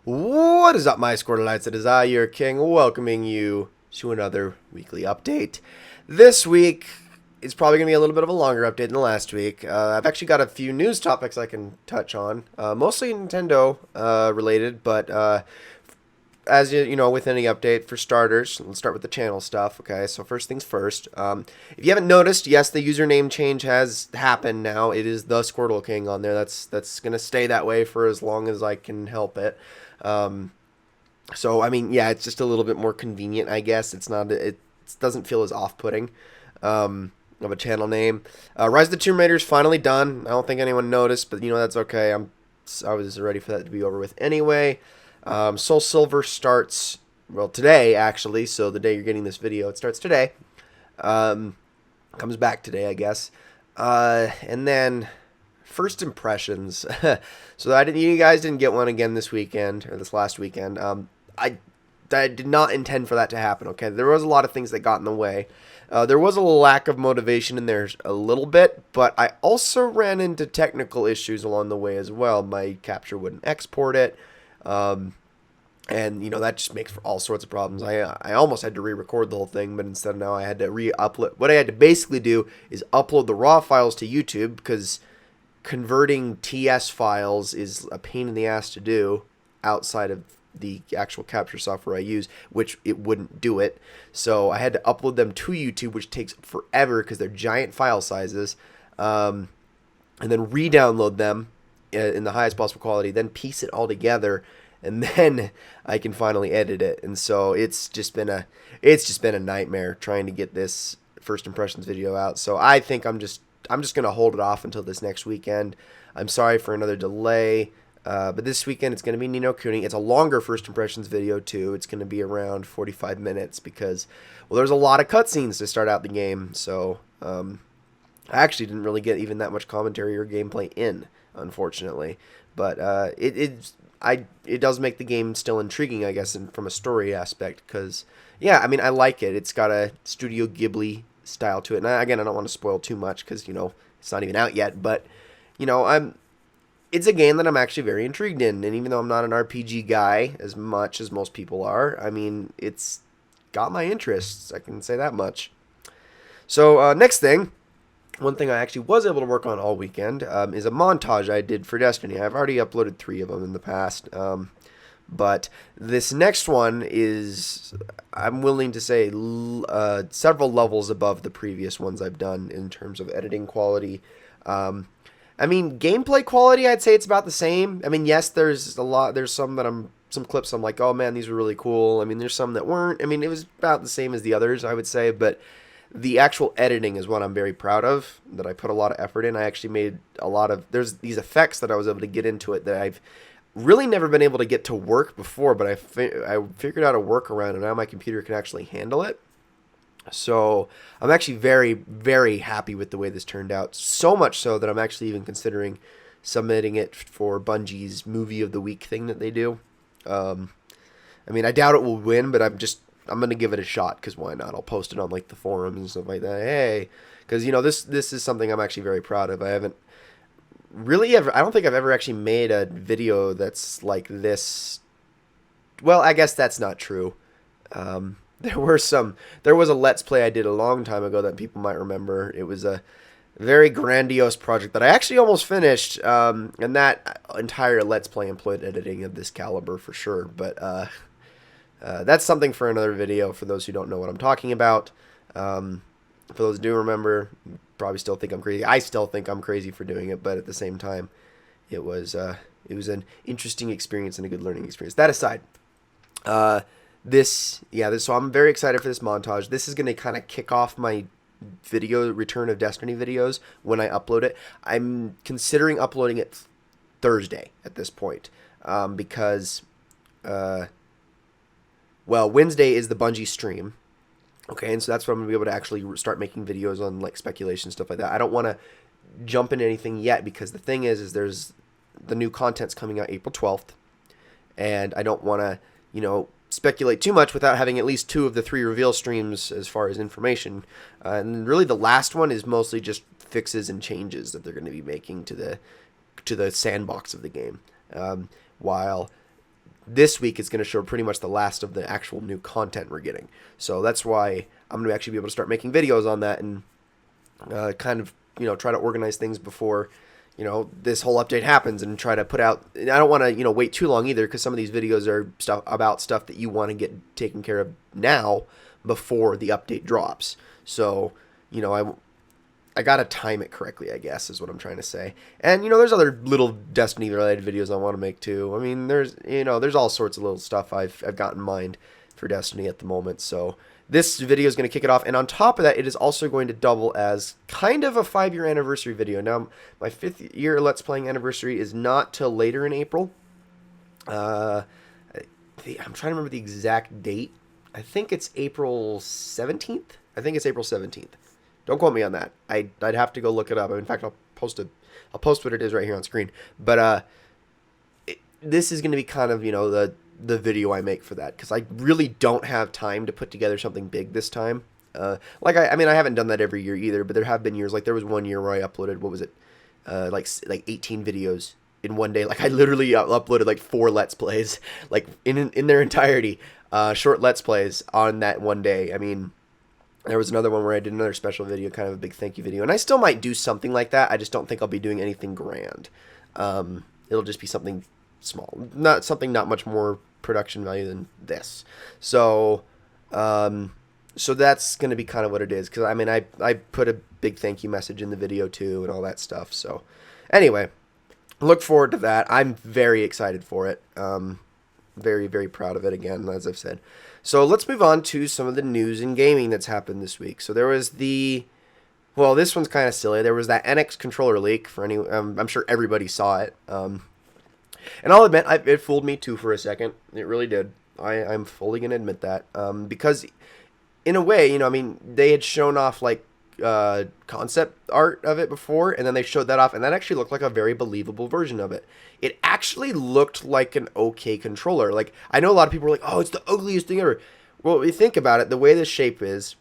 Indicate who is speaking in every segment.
Speaker 1: What is up, my Squirtleites? It is I, your king, welcoming you to another weekly update. This week is probably going to be a little bit of a longer update than last week. I've actually got a few news topics I can touch on, mostly Nintendo related, but as you know, with any update, for starters, let's start with the channel stuff. Okay, so first things first. If you haven't noticed, yes, the username change has happened now. It is the Squirtle King on there. That's gonna stay that way for as long as I can help it. Um, so I mean, yeah, it's just a little bit more convenient, I guess. It's not. It doesn't feel as off-putting. Of a channel name. Rise of the Tomb Raider is finally done. I don't think anyone noticed, but that's okay. I was ready for that to be over with anyway. Soul Silver starts, well, today, actually. So the day you're getting this video, it starts today. Comes back today, I guess. And then first impressions. So you guys didn't get one again this weekend, or this last weekend. I did not intend for that to happen, okay? There was a lot of things that got in the way. There was a lack of motivation in there a little bit, but I also ran into technical issues along the way as well. My capture wouldn't export it. And that just makes for all sorts of problems. I almost had to re-record the whole thing, but instead now I had to re-upload. What I had to basically do is upload the raw files to YouTube, because converting TS files is a pain in the ass to do outside of the actual capture software I use, which it wouldn't do it. So I had to upload them to YouTube, which takes forever because they're giant file sizes, and then re-download them in the highest possible quality, then piece it all together, and then I can finally edit it. And so it's just been a nightmare trying to get this first impressions video out. So I think I'm just gonna hold it off until this next weekend. I'm sorry for another delay. But this weekend it's going to be Ni no Kuni. It's a longer first impressions video too. It's going to be around 45 minutes because, well, there's a lot of cutscenes to start out the game. So I actually didn't really get even that much commentary or gameplay in, unfortunately. But it does make the game still intriguing, I guess, from a story aspect. Because yeah, I mean, I like it. It's got a Studio Ghibli style to it. And I don't want to spoil too much because it's not even out yet. But it's a game that I'm actually very intrigued in, and even though I'm not an RPG guy as much as most people are, I mean, it's got my interests, I can say that much. So, next thing, one thing I actually was able to work on all weekend is a montage I did for Destiny. I've already uploaded 3 of them in the past, but this next one is, I'm willing to say, several levels above the previous ones I've done in terms of editing quality. I mean, gameplay quality, I'd say it's about the same. I mean, yes, there's some clips I'm like, oh man, these were really cool. I mean, there's some that weren't. I mean, it was about the same as the others, I would say, but the actual editing is what I'm very proud of, that I put a lot of effort in. I actually made there's these effects that I was able to get into it that I've really never been able to get to work before, but I figured out a workaround, and now my computer can actually handle it. So I'm actually very, very happy with the way this turned out. So much so that I'm actually even considering submitting it for Bungie's Movie of the Week thing that they do. I mean, I doubt it will win, but I'm going to give it a shot, because why not? I'll post it on like the forums and stuff like that. Hey, because this is something I'm actually very proud of. I don't think I've ever actually made a video that's like this. Well, I guess that's not true. There was a Let's Play I did a long time ago that people might remember. It was a very grandiose project that I actually almost finished, and that entire Let's Play employed editing of this caliber for sure. But that's something for another video for those who don't know what I'm talking about. For those who do remember, you probably still think I'm crazy. I still think I'm crazy for doing it, but at the same time, it was an interesting experience and a good learning experience. That aside, so I'm very excited for this montage. This is going to kind of kick off my Return of Destiny videos when I upload it. I'm considering uploading it Thursday at this point, because, Wednesday is the Bungie stream. Okay, and so that's when I'm going to be able to actually start making videos on like speculation, stuff like that. I don't want to jump into anything yet, because the thing is there's the new content's coming out April 12th, and I don't want to, speculate too much without having at least 2 of the 3 reveal streams as far as information. And really the last one is mostly just fixes and changes that they're going to be making to the sandbox of the game. While this week is going to show pretty much the last of the actual new content we're getting. So that's why I'm going to actually be able to start making videos on that and kind of, try to organize things before, this whole update happens, and try to put out. I don't want to, wait too long either, because some of these videos are stuff that you want to get taken care of now before the update drops. So, I gotta time it correctly, I guess, is what I'm trying to say. And there's other little Destiny related videos I want to make too. I mean, there's all sorts of little stuff I've got in mind for Destiny at the moment. So this video is going to kick it off, and on top of that, it is also going to double as kind of a 5-year anniversary video. Now, my 5th year Let's Playing anniversary is not till later in April. I'm trying to remember the exact date. I think it's April 17th. Don't quote me on that. I'd have to go look it up. In fact, I'll post what it is right here on screen. But this is going to be kind of the video I make for that, because I really don't have time to put together something big this time. I haven't done that every year either, but there have been years. Like there was one year where I uploaded, what was it, like 18 videos in one day. Like I literally uploaded like 4 Let's Plays, like in their entirety, short Let's Plays on that one day. I mean, there was another one where I did another special video, kind of a big thank you video, and I still might do something like that. I just don't think I'll be doing anything grand. It'll just be something small, not much more production value than this. So that's going to be kind of what it is, because I mean I put a big thank you message in the video too and all that stuff. So anyway, look forward to that. I'm very excited for it. Very, very proud of it again, as I've said. So let's move on to some of the news in gaming that's happened this week. So there was this one's kind of silly. There was that NX controller leak for I'm sure everybody saw it. And I'll admit, it fooled me too for a second. It really did. I'm fully going to admit that. Because in a way, they had shown off like concept art of it before, and then they showed that off, and that actually looked like a very believable version of it. It actually looked like an okay controller. Like, I know a lot of people are like, oh, it's the ugliest thing ever. Well, when you think about it, the way the shape is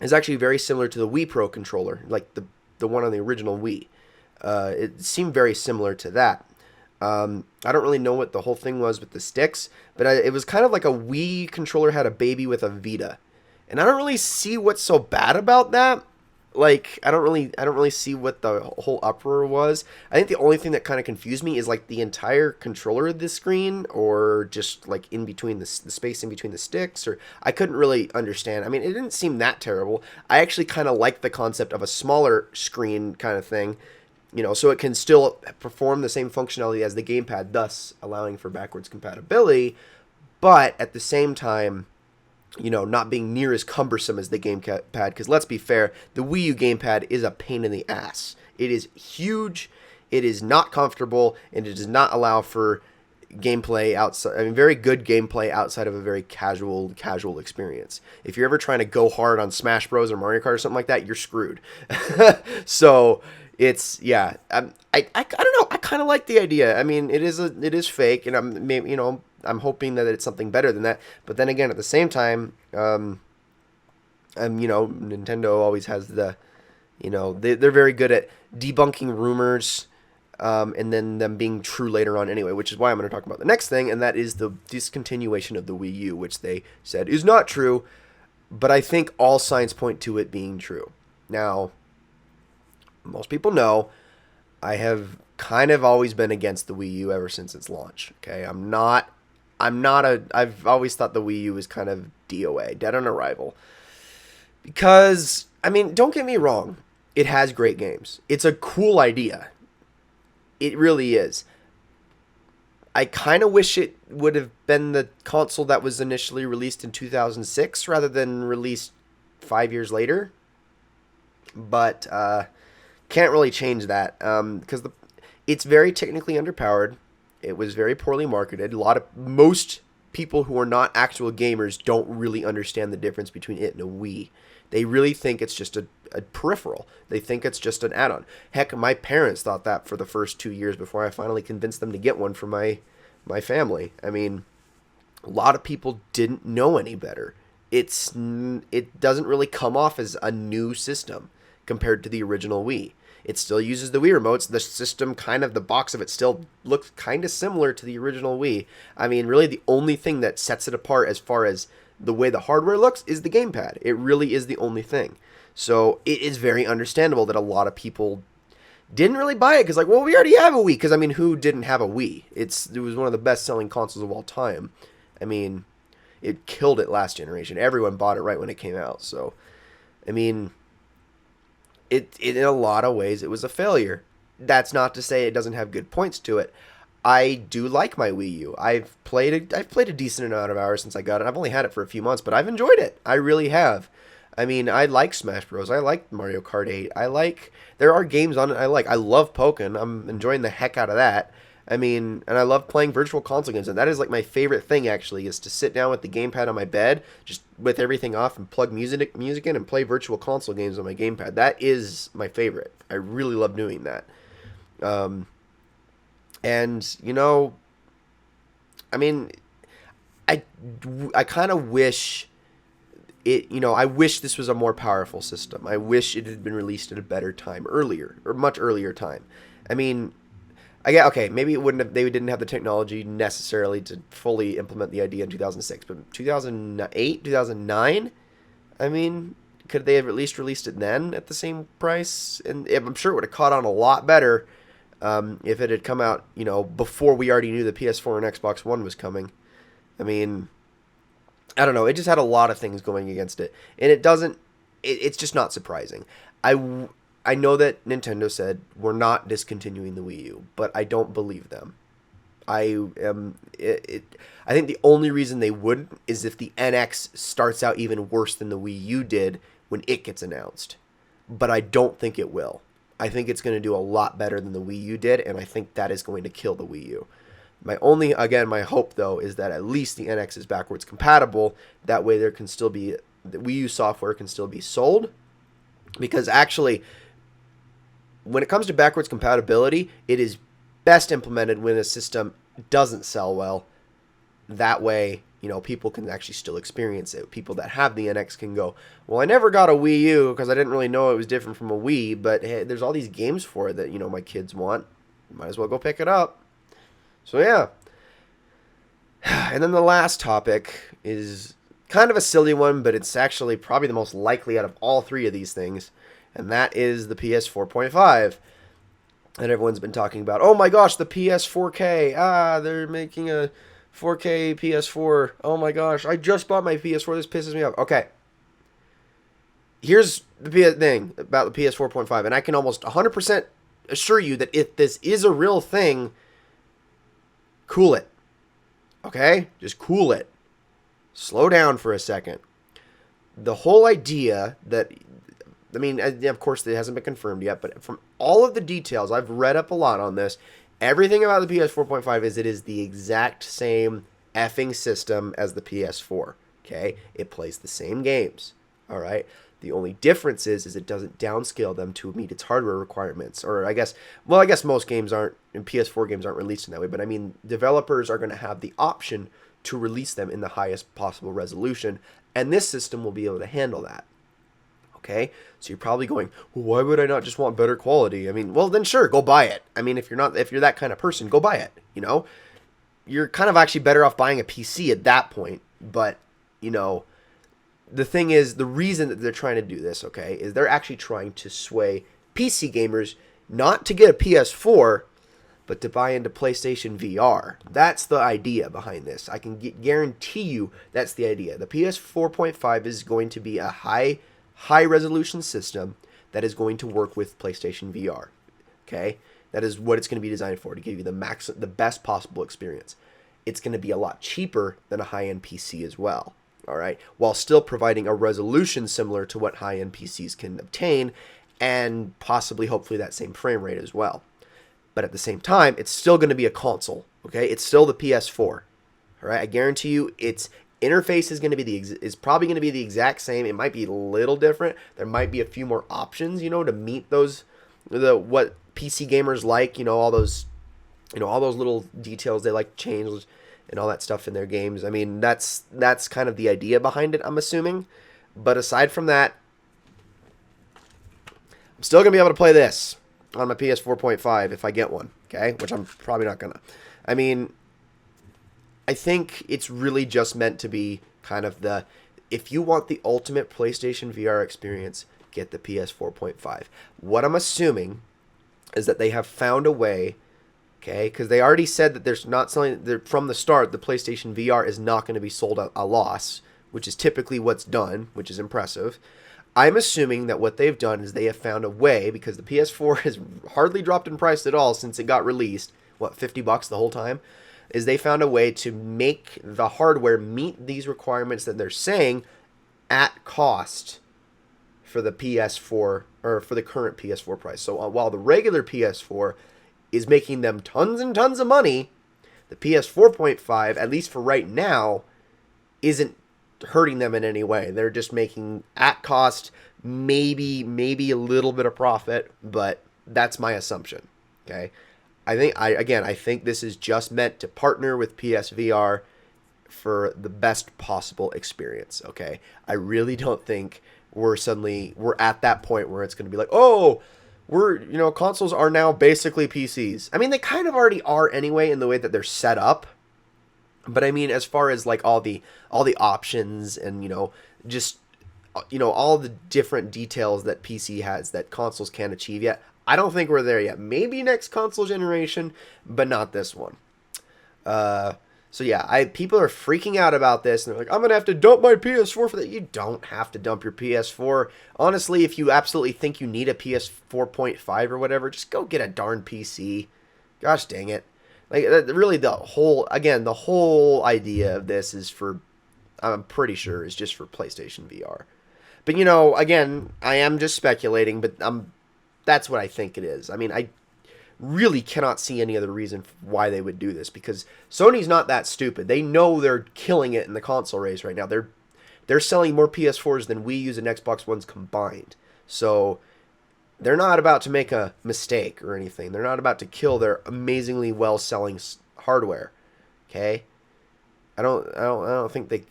Speaker 1: actually very similar to the Wii Pro controller, like the one on the original Wii. It seemed very similar to that. I don't really know what the whole thing was with the sticks, but it was kind of like a Wii controller had a baby with a Vita. And I don't really see what's so bad about that. Like, I don't really see what the whole uproar was. I think the only thing that kind of confused me is like the entire controller of the screen, or just like in between the space in between the sticks, or I couldn't really understand. I mean, it didn't seem that terrible. I actually kind of like the concept of a smaller screen kind of thing, so it can still perform the same functionality as the gamepad, thus allowing for backwards compatibility, but at the same time, not being near as cumbersome as the gamepad, because let's be fair, the Wii U gamepad is a pain in the ass. It is huge, it is not comfortable, and it does not allow for gameplay outside. I mean, very good gameplay outside of a very casual experience. If you're ever trying to go hard on Smash Bros. Or Mario Kart or something like that, you're screwed. So it's, yeah, I don't know. I kind of like the idea. I mean, it is fake, and I'm hoping that it's something better than that. But then again, at the same time, Nintendo always has they're very good at debunking rumors, and then them being true later on anyway, which is why I'm going to talk about the next thing, and that is the discontinuation of the Wii U, which they said is not true, but I think all signs point to it being true. Now, most people know I have kind of always been against the Wii U ever since its launch. Okay, I've always thought the Wii U was kind of DOA, dead on arrival. Because, I mean, don't get me wrong, it has great games. It's a cool idea. It really is. I kind of wish it would have been the console that was initially released in 2006 rather than released 5 years later. But, can't really change that, because it's very technically underpowered. It was very poorly marketed. Most people who are not actual gamers don't really understand the difference between it and a Wii. They really think it's just a peripheral. They think it's just an add-on. Heck, my parents thought that for the first 2 years before I finally convinced them to get one for my family. I mean, a lot of people didn't know any better. It doesn't really come off as a new system compared to the original Wii. It still uses the Wii remotes. The system, kind of the box of it, still looks kind of similar to the original Wii. I mean, really, the only thing that sets it apart as far as the way the hardware looks is the gamepad. It really is the only thing. So it is very understandable that a lot of people didn't really buy it because, like, well, we already have a Wii. Because I mean, who didn't have a Wii? It was one of the best-selling consoles of all time. I mean, it killed it last generation. Everyone bought it right when it came out. So, I mean, it in a lot of ways it was a failure. That's not to say it doesn't have good points to it. I do like my Wii U. I've played a decent amount of hours since I got it. I've only had it for a few months, but I've enjoyed it. I really have. I mean, I like Smash Bros. I like Mario Kart 8. There are games on it I like. I love Pokken. I'm enjoying the heck out of that. I mean, and I love playing virtual console games, and that is like my favorite thing actually, is to sit down with the gamepad on my bed, just with everything off and plug music in and play virtual console games on my gamepad. That is my favorite. I really love doing that. And you know, I mean, I kind of wish it, you know, I wish this was a more powerful system. I wish it had been released at a better time earlier, or much earlier time. I mean, I get, okay, maybe they didn't have the technology necessarily to fully implement the idea in 2006, but 2008, 2009, I mean, could they have at least released it then at the same price? And I'm sure it would have caught on a lot better if it had come out, you know, before we already knew the PS4 and Xbox One was coming. I mean, I don't know. It just had a lot of things going against it, and it's just not surprising. I know that Nintendo said we're not discontinuing the Wii U, but I don't believe them. I think the only reason they wouldn't is if the NX starts out even worse than the Wii U did when it gets announced. But I don't think it will. I think it's going to do a lot better than the Wii U did, and I think that is going to kill the Wii U. My hope, though, is that at least the NX is backwards compatible. That way the Wii U software can still be sold. Because actually, when it comes to backwards compatibility, it is best implemented when a system doesn't sell well. That way, you know, people can actually still experience it. People that have the NX can go, well, I never got a Wii U because I didn't really know it was different from a Wii, but hey, there's all these games for it that, you know, my kids want. Might as well go pick it up. So yeah. And then the last topic is kind of a silly one, but it's actually probably the most likely out of all three of these things, and that is the PS4.5. And everyone's been talking about, oh my gosh, the PS4K. They're making a 4K PS4. Oh my gosh, I just bought my PS4. This pisses me off. Okay. Here's the thing about the PS4.5, and I can almost 100% assure you that if this is a real thing, cool it. Okay? Just cool it. Slow down for a second. The whole idea that, I mean, of course it hasn't been confirmed yet, but from all of the details, I've read up a lot on this, everything about the PS4.5 is it is the exact same effing system as the PS4. Okay? It plays the same games. Alright? The only difference is it doesn't downscale them to meet its hardware requirements. Or I guess most games aren't, and PS4 games aren't released in that way, but I mean, developers are going to have the option to release them in the highest possible resolution, and this system will be able to handle that. Okay? So you're probably going, well, why would I not just want better quality? I mean, well, then sure, go buy it. I mean, if you're that kind of person, go buy it, you know? You're kind of actually better off buying a PC at that point, but, you know, the thing is, the reason that they're trying to do this, okay, is they're actually trying to sway PC gamers not to get a PS4, but to buy into PlayStation VR. That's the idea behind this. I can guarantee you that's the idea. The PS4.5 is going to be a high resolution system that is going to work with PlayStation VR. Okay? That is what it's going to be designed for, to give you the best possible experience. It's going to be a lot cheaper than a high-end PC as well. All right, while still providing a resolution similar to what high-end PCs can obtain, and possibly, hopefully, that same frame rate as well. But at the same time, it's still going to be a console. Okay, it's still the PS4. All right, I guarantee you, its interface is going to be probably going to be the exact same. It might be a little different. There might be a few more options, you know, to meet what PC gamers like. You know, all those little details they like to change and all that stuff in their games. I mean, that's kind of the idea behind it, I'm assuming. But aside from that, I'm still going to be able to play this. on my PS4.5 if I get one, okay? Which I'm probably not gonna. I mean, I think it's really just meant to be kind of the, if you want the ultimate PlayStation VR experience, get the PS4.5. What I'm assuming is that they have found a way, okay? Because they already said that there's not selling, from the start, the PlayStation VR is not going to be sold at a loss, which is typically what's done, which is impressive. I'm assuming that what they've done is they have found a way, because the PS4 has hardly dropped in price at all since it got released, what, $50 the whole time? Is they found a way to make the hardware meet these requirements that they're saying at cost for the PS4, or for the current PS4 price. So while the regular PS4 is making them tons and tons of money, the PS4.5, at least for right now, isn't hurting them in any way. They're just making at cost, maybe a little bit of profit, but that's my assumption. Okay, I think this is just meant to partner with PSVR for the best possible experience. Okay, I really don't think we're at that point where it's going to be like, oh, consoles are now basically PCs. I mean, they kind of already are anyway in the way that they're set up. But I mean, as far as like all the options and just all the different details that PC has that consoles can't achieve yet, I don't think we're there yet. Maybe next console generation, but not this one. So yeah, people are freaking out about this, and they're like, I'm gonna have to dump my PS4 for that. You don't have to dump your PS4. Honestly, if you absolutely think you need a PS4.5 or whatever, just go get a darn PC. Gosh dang it. Like, really, the whole idea of this is for, I'm pretty sure, is just for PlayStation VR. But, again, I am just speculating, but that's what I think it is. I mean, I really cannot see any other reason why they would do this, because Sony's not that stupid. They know they're killing it in the console race right now. They're selling more PS4s than Wii U's and Xbox Ones combined. So they're not about to make a mistake or anything. They're not about to kill their amazingly well-selling hardware. Okay? I don't think they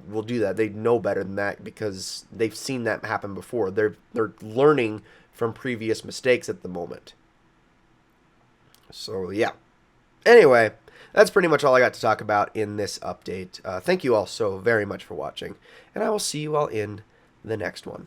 Speaker 1: will do that. They know better than that because they've seen that happen before. They're learning from previous mistakes at the moment. So, yeah. Anyway, that's pretty much all I got to talk about in this update. Thank you all so very much for watching, and I will see you all in the next one.